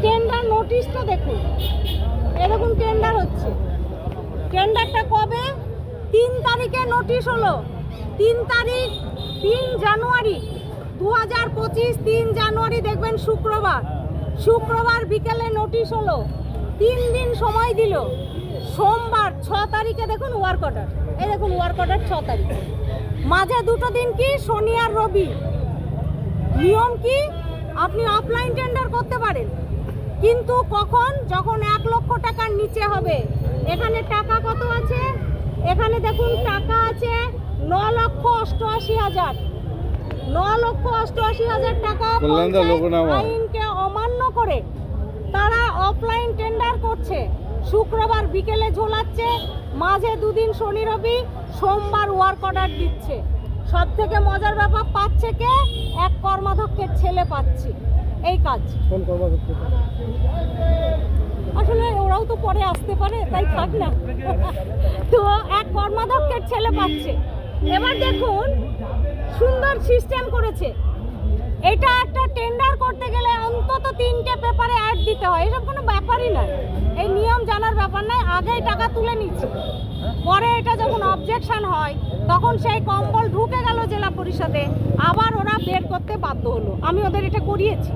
Tender নোটিশটা দেখুন, এরকম টেন্ডার হচ্ছে। টেন্ডারটা কবে? 3 তারিখে নোটিশ হলো। 3 তারিখ 3 জানুয়ারি 2025, 3 জানুয়ারি দেখবেন শুক্রবার বিকেলে নোটিশ হলো। 3 দিন সময় দিল। সোমবার 6 তারিখে দেখুন ওয়ার্ক অর্ডার। এই দেখুন ওয়ার্ক অর্ডার 6 তারিখ। মাঝে দুটো দিন কি শনি আর রবি। নিয়ম কি? আপনি অফলাইন টেন্ডার করতে পারেন, কিন্তু কখন? যখন 1 লক্ষ টাকার নিচে হবে। এখানে টাকা কত আছে? এখানে দেখুন টাকা আছে 9,88,000। 9,88,000 টাকা আইনকে অমান্য করে তারা অফলাইন টেন্ডার করছে। শুক্রবার বিকেলে ঝোলাচ্ছে, মাঝে দুদিন শনি রবি, সোমবার ওয়ার্ক অর্ডার দিচ্ছে। সব থেকে মজার ব্যাপার পাচ্ছে কে? এক কর্মাধ্যক্ষের ছেলে পাচ্ছে এই কাজ। কোন কর্মাধ্যক্ষ? আসলে ওরাও তো পরে আসতে পারে, তাই থাক না। তো এক কর্মাধ্যক্ষের ছেলে পাচ্ছে। এবার দেখুন সুন্দর সিস্টেম করেছে। এটা একটা টেন্ডার করতে গেলে অন্তত 3টে পেপারে অ্যাড দিতে হয়। এসব কোনো ব্যাপারই নয়, এই নিয়ম জানার ব্যাপার নয়। আগেই টাকা তুলে নিচ্ছে, পরে এটা যখন অবজেকশন হয় তখন সেই কম্বল ঢুকে গেল জেলা পরিষদে, আবার ওরা বের করতে বাধ্য হলো। আমি ওদের এটা করিয়েছি,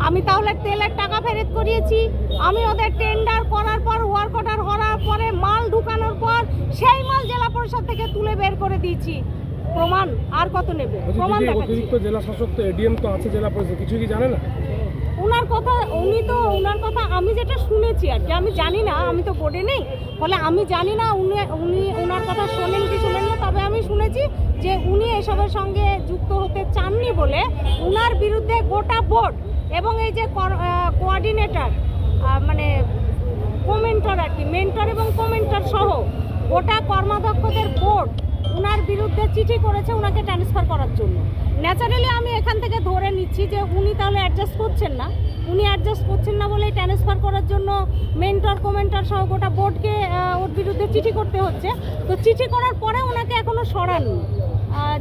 আমি তাহলে তেলের টাকা ফেরত করিয়েছি। আমি ওদের টেন্ডার করার পর ওয়ার্ক অর্ডার করার পরে মাল ঢুকানোর পর সেই মাল জেলা পরিষদ থেকে তুলে বের করে দিয়েছি। প্রমাণ আর কত নেবে? প্রমাণ দেখাচ্ছি। অতিরিক্ত জেলা শাসক তো এডিএম তো আছে জেলা পরিষদ, কিছু কি জানে না? ওনার কথা আমি যেটা শুনেছি আর কি, আমি জানি না, আমি তো বোর্ডে নেই, ফলে আমি জানি না উনি ওনার কথা শোনেন কি শোনেন না। তবে আমি শুনেছি যে উনি এসবের সঙ্গে যুক্ত হতে চাননি বলে উনার বিরুদ্ধে গোটা বোর্ড এবং এই যে কোঅর্ডিনেটর মানে কমেন্টর আর কি, মেন্টর এবং কমেন্টর সহ গোটা কর্মাধ্যক্ষদের বোর্ড উনার বিরুদ্ধে চিঠি করেছে ওনাকে ট্রান্সফার করার জন্য। ন্যাচারালি আমি এখান থেকে ধরে নিচ্ছি যে উনি তাহলে অ্যাডজাস্ট করছেন না। উনি অ্যাডজাস্ট করছেন না বলেই ট্রান্সফার করার জন্য মেন্টর কমেন্টর সহ গোটা বোর্ডকে ওর বিরুদ্ধে চিঠি করতে হচ্ছে। তো চিঠি করার পরে ওনাকে এখনও সরাননি,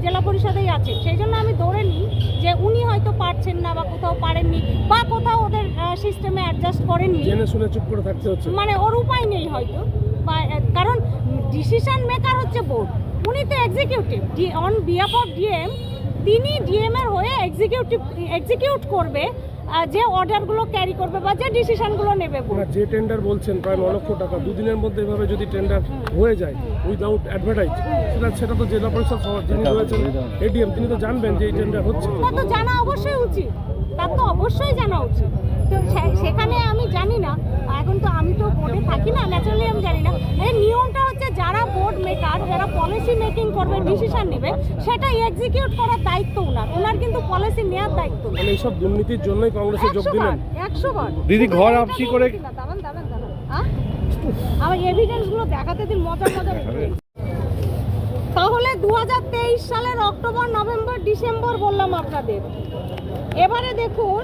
জেলা পরিষদেই আছে। সেই জন্য আমি ধরে নিই যে উনি হয়তো পারছেন না, বা কোথাও পারেননি, বা কোথাও ওদের সিস্টেমে অ্যাডজাস্ট করেননি, জেনে শুনে চুপ করে থাকতে হচ্ছে। মানে ওর উপায় নেই হয়তো, বা কারণ ডিসিশন মেকার হচ্ছে বোর্ড। উনি তো executive on behalf of DM. তিনি ডিএম এর হয়ে এক্সিকিউট করবে, যে অর্ডারগুলো ক্যারি করবে বা যে ডিসিশনগুলো নেবে। যে টেন্ডার বলছেন প্রায় 9 লক্ষ টাকা, 2 দিনের মধ্যে এভাবে যদি টেন্ডার হয়ে যায় উইদাউট অ্যাডভার্টাইজ, সেটা তো জেলা পরিষদ যিনি রয়েছেন এডিএম তিনি তো জানবেন যে এই টেন্ডার হচ্ছে। তা তো জানা অবশ্যই উচিত, তার তো অবশ্যই জানা উচিত। তো সেখানে আমি জানি না, এখন তো আমি তো বোর্ডে থাকি না, ন্যাচারালি আমি জানি না। এই নিয়মটা হচ্ছে যারা বোর্ড মেকার, যারা পলিসি মেকিং করবে, ডিসিশন নেবে, সেটা এক্সিকিউট করার দায়িত্ব ওনার কিন্তু পলিসি নেওয়ার দায়িত্ব না। এইসব দুর্নীতির জন্যই কংগ্রেসে যোগ দিলেন? 100 বার। দিদি ঘর আপসি করে দাঁড়ান, আমার এভিডেন্সগুলো দেখাতে দিন, মজা। তাহলে 2023 সালের অক্টোবর, নভেম্বর, ডিসেম্বর বললাম আপনাদের। এবারে দেখুন,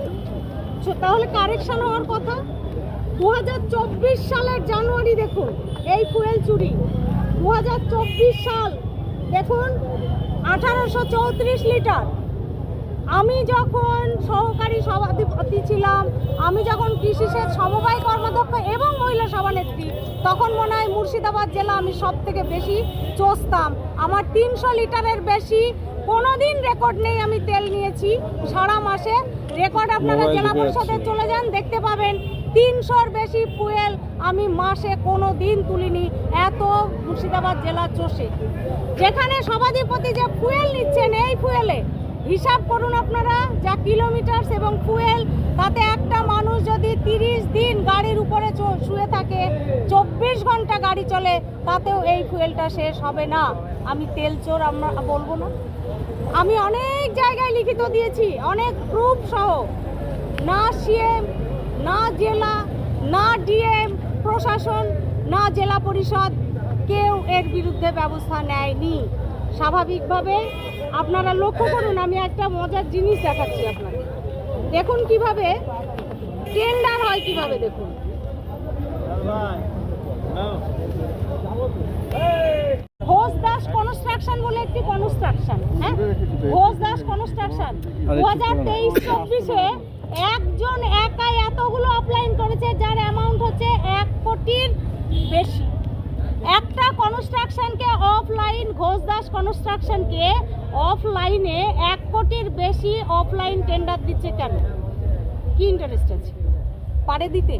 তাহলে কারেকশন হওয়ার কথা 2024 সালের জানুয়ারি। দেখুন এই ফুয়েল চুরি 2024 সাল, দেখুন 1834 লিটার। আমি যখন সহকারী সভাপতি ছিলাম, আমি যখন কৃষি সেচ সমবায় কর্মাধ্যক্ষ এবং মহিলা সভানেত্রী, তখন মনে হয় মুর্শিদাবাদ জেলা আমি সব থেকে বেশি চষতাম। আমার 300 লিটারের বেশি কোনোদিন রেকর্ড নেই আমি তেল নিয়েছি সারা মাসে। রেকর্ড আপনারা জেলা পরিষদে চলে যান, দেখতে পাবেন 300-র বেশি ফুয়েল আমি মাসে কোনো দিন তুলিনি। এত মুর্শিদাবাদ জেলা চষে। যেখানে সভাধিপতি যে ফুয়েল নিচ্ছেন, এই ফুয়েলে হিসাব করুন আপনারা, যা কিলোমিটার এবং ফুয়েল, তাতে একটা মানুষ যদি 30 দিন গাড়ির উপরে শুয়ে থাকে, 24 ঘন্টা গাড়ি চলে, তাতেও এই ফুয়েলটা শেষ হবে না। আমি তেল চোর আমরা বলবো না? আমি অনেক জায়গায় লিখিত দিয়েছি, অনেক প্রুফ সহ। না সিএম, না জেলা, না ডিএম, প্রশাসন, না জেলা পরিষদ, কেউ এর বিরুদ্ধে ব্যবস্থা নেয়নি। স্বাভাবিকভাবে আপনারা লক্ষ্য করুন, আমি একটা মজার জিনিস দেখাচ্ছি আপনাদের। দেখুন কিভাবে টেন্ডার হয়, কিভাবে দেখুন ঘোষ দাস কনস্ট্রাকশন বলে একটি কনস্ট্রাকশন, হ্যাঁ, ঘোষ দাস কনস্ট্রাকশন 2023-24-এ একজন একাই এতগুলো অফলাইন করেছে, যার অ্যামাউন্ট হচ্ছে 1 কোটির বেশি। একটা কনস্ট্রাকশনকে অফলাইন, ঘোষ দাস কনস্ট্রাকশনকে অফলাইনে 1 কোটির বেশি অফলাইন টেন্ডার দিচ্ছে কেন? কি ইন্টারেস্ট আছে? পারে দিতে?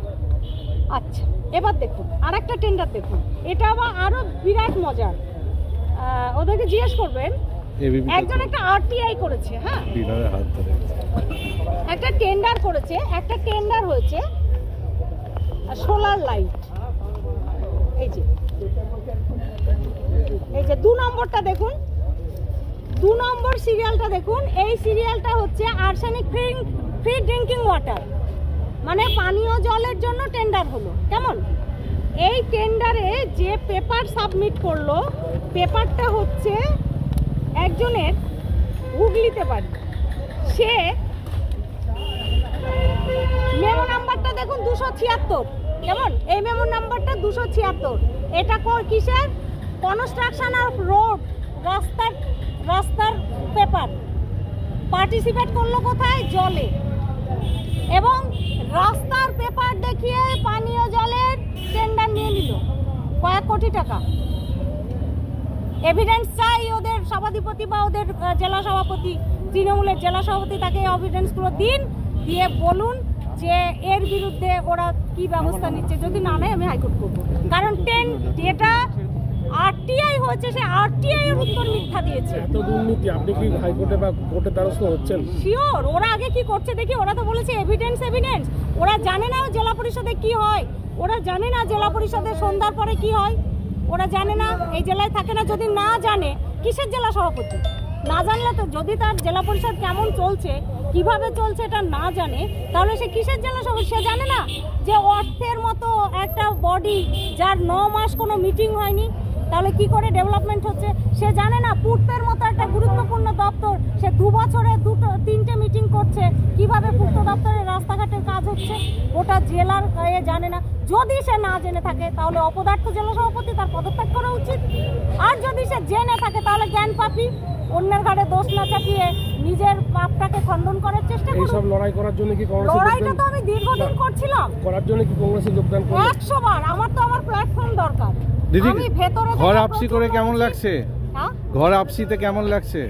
আচ্ছা, এবার দেখুন আরেকটা টেন্ডার দেখুন, এটা আবার আরো বিরাট মজার। ওদেরকে জিজ্ঞেস করবেন, একজন একটা আরটিআই করেছে, হ্যাঁ, একটা টেন্ডার করেছে, একটা টেন্ডার হয়েছে সোলার লাইট। এই যে 2 নম্বরটা দেখুন, 2 নম্বর সিরিয়ালটা দেখুন। এই সিরিয়ালটা হচ্ছে আর্সেনিক ফ্রি ড্রিঙ্কিং ওয়াটার, মানে পানীয় জলের জন্য টেন্ডার হলো। কেমন? এই টেন্ডারে যে পেপার সাবমিট করলো, পেপারটা হচ্ছে একজনের হুগলিতে বাড়ি, সে মেমো নাম্বারটা দেখুন 276। কেমন? এই মেমো নাম্বারটা 276। এটা কিসের? কনস্ট্রাকশন অফ রোড, রাস্তার পেপার। পার্টিসিপেট করলো কোথায়? জলে। এবং রাস্তার পেপার দেখিয়ে পানীয় জলের টেন্ডার নিয়ে নিল কয়েক কোটি টাকা। এভিডেন্স চাই ওদের সভাধিপতি বা ওদের জেলা সভাপতি, তৃণমূলের জেলা সভাপতি, তাকে এভিডেন্সগুলো দিন, দিয়ে বলুন যে এর বিরুদ্ধে ওরা কি ব্যবস্থা নিচ্ছে। যদি না নেয় আমি হাইকোর্ট করবো, কারণ এটা আরটিআই হচ্ছে, সে আরটিআই এর উত্তর মিথ্যা দিয়েছে। এত দুর্নীতি, আপনি কি হাইকোর্টে বা কোর্টে দ্বারস্থ হচ্ছেন? শিওর। ওরা আগে কি করছে দেখি, ওরা তো বলেছে এভিডেন্স। ওরা জানে না জেলা পরিষদে কি হয়, ওরা জানে না জেলা পরিষদে সন্ধ্যার পরে কি হয়, ওরা জানে না, এই জেলায় থাকে না। যদি না জানে, কিসের জেলা সভাপতি? না জানলে তো, যদি তার জেলা পরিষদ কেমন চলছে, কিভাবে চলছে এটা না জানে, তাহলে সে কিসের জেলা সভাপতি? সে জানে না যে অর্থের মতো একটা বডি যার 9 মাস কোনো মিটিং হয়নি, তাহলে কি করে ডেভেলপমেন্ট হচ্ছে? সে জানে না পূর্তের মতো একটা গুরুত্বপূর্ণ দপ্তর, সে 2 বছরে 2-3টে মিটিং করছে, কিভাবে পূর্ত দপ্তরের রাস্তাঘাটের কাজ হচ্ছে ওটা জেলার জানে না। যদি সে না জেনে থাকে তাহলে অপদার্থ জেলা সভাপতি, তার পদত্যাগ করা উচিত। আর যদি সে জেনে থাকে তাহলে জ্ঞান পাপী, অন্যের ঘাড়ে দোষ না চাপিয়ে নিজের পাপটাকে খণ্ডন করার চেষ্টা করুন। এইসব লড়াই করার জন্য কি কংগ্রেস? লড়াইটা তো আমি দীর্ঘদিন করছিলাম, করার জন্য কি কংগ্রেসে যোগদান করবেন? 100 বার। আমার তো আমার প্ল্যাটফর্ম দরকার। দিদি, আমি ভেতরে ঘর আপসি করে কেমন লাগছে? হ্যাঁ, ঘর আপসিতে কেমন লাগছে?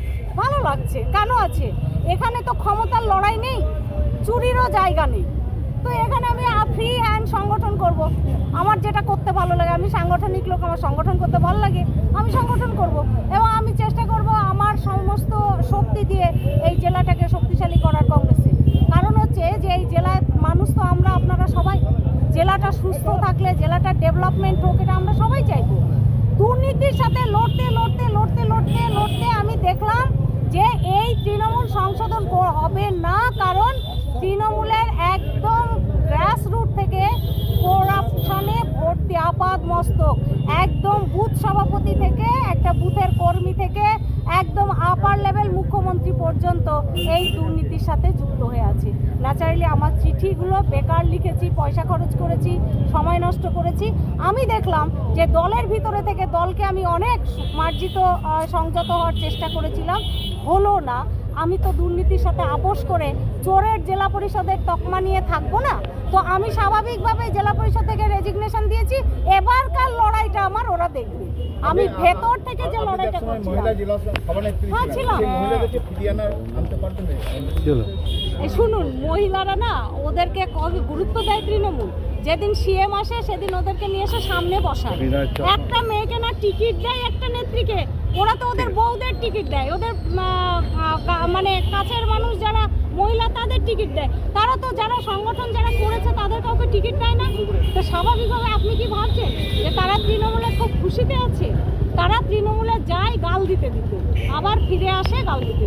ভালো লাগছে। কেন আছে? এখানে তো ক্ষমতার লড়াই নেই, চুরিরও জায়গা নেই। তো এখানে আমি ফ্রি হ্যান্ড সংগঠন করব। আমার যেটা করতে ভালো লাগে, আমি সাংগঠনিক লোক, আমার সংগঠন করতে ভালো লাগে, আমি সংগঠন করব। এবং আমি চেষ্টা করব আমার সমস্ত শক্তি দিয়ে এই জেলাটাকে শক্তিশালী করার কংগ্রেসে। কারণ হচ্ছে যে এই জেলায় মানুষ তো আমরা, আপনারা সবাই, জেলাটা সুস্থ থাকলে জেলাটার ডেভেলপমেন্ট হোক, এটা আমরা সবাই চাইবো। দুর্নীতির সাথে লড়তে আমি দেখলাম যে এই তৃণমূল সংশোধন হবে না, কারণ তৃণমূলের একদম গ্রাসরুট থেকে করাপশনে ভর্তি, আপাদ মস্তক, একদম বুথ সভাপতি থেকে, একটা বুথের কর্মী থেকে, একদম আপার লেভেল মুখ্যমন্ত্রী পর্যন্ত এই দুর্নীতির সাথে যুক্ত হয়ে আছে। ন্যাচারালি আমার চিঠিগুলো বেকার লিখেছি, পয়সা খরচ করেছি, সময় নষ্ট করেছি। আমি দেখলাম যে দলের ভিতরে থেকে দলকে আমি অনেক মার্জিত সংযত হওয়ার চেষ্টা করেছিলাম, হলো না। আমি তো দুর্নীতির সাথে আপোষ করে চোরের জেলা পরিষদের তকমা নিয়ে থাকবো না। তো আমি স্বাভাবিকভাবে জেলা পরিষদ থেকে রেজিগনেশন দিয়েছি। এবারকার লড়াইটা আমার ওরা দেখবে। আমি ভেতর থেকে যে লড়াইটা করছিলাম, হ্যাঁ ছিলাম। শুনুন, মহিলারা না, ওদেরকে গুরুত্ব দেয় তৃণমূল। যেদিন সিএম আসে সেদিন ওদেরকে নিয়ে এসে সামনে বসায়। একটা মেয়েকে না টিকিট দেয়, একটা নেত্রীকে। ওরা তো ওদের বউদের টিকিট দেয়, ওদের মানে কাছের মানুষ যারা মহিলা তাদের টিকিট দেয়। তারা তো যারা সংগঠন যারা করেছে তাদের কাউকে টিকিট দেয় না। তো স্বাভাবিকভাবে আপনি কি ভাবছেন যে তারা তৃণমূলে খুব খুশিতে আছে? তারা তৃণমূলে যায় গাল দিতে, আবার ফিরে আসে গাল দিতে।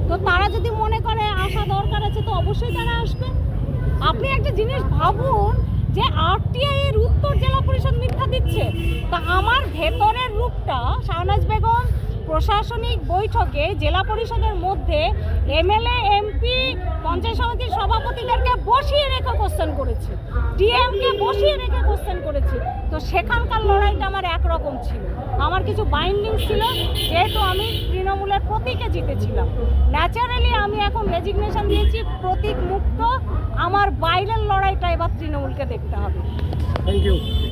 তো তারা যদি মনে করে আসা দরকার আছে, তো অবশ্যই তারা আসবে। আপনি একটা জিনিস ভাবুন যে আরটিআই এর উত্তর জেলা পরিষদ মিথ্যা দিচ্ছে। তা আমার ভেতরের রূপটা, শাহনাজ বেগম প্রশাসনিক বৈঠকে জেলা পরিষদের মধ্যে এমএলএ, এমপি, পঞ্চায়েত সমিতির সভাপতি সভাপতিদেরকে বসিয়ে রেখে কোশ্চেন করেছি, ডিএমকে বসিয়ে রেখে কোশ্চেন করেছি। তো সেখানকার লড়াইটা আমার একরকম ছিল, আমার কিছু বাইন্ডিং ছিল, যেহেতু আমি তৃণমূলের প্রতীকে জিতেছিলাম। ন্যাচারালি আমি এখন রেজিগনেশন দিয়েছি, প্রতীক মুক্ত। আমার বাইরের লড়াইটা এবার তৃণমূলকে দেখতে হবে। Thank you.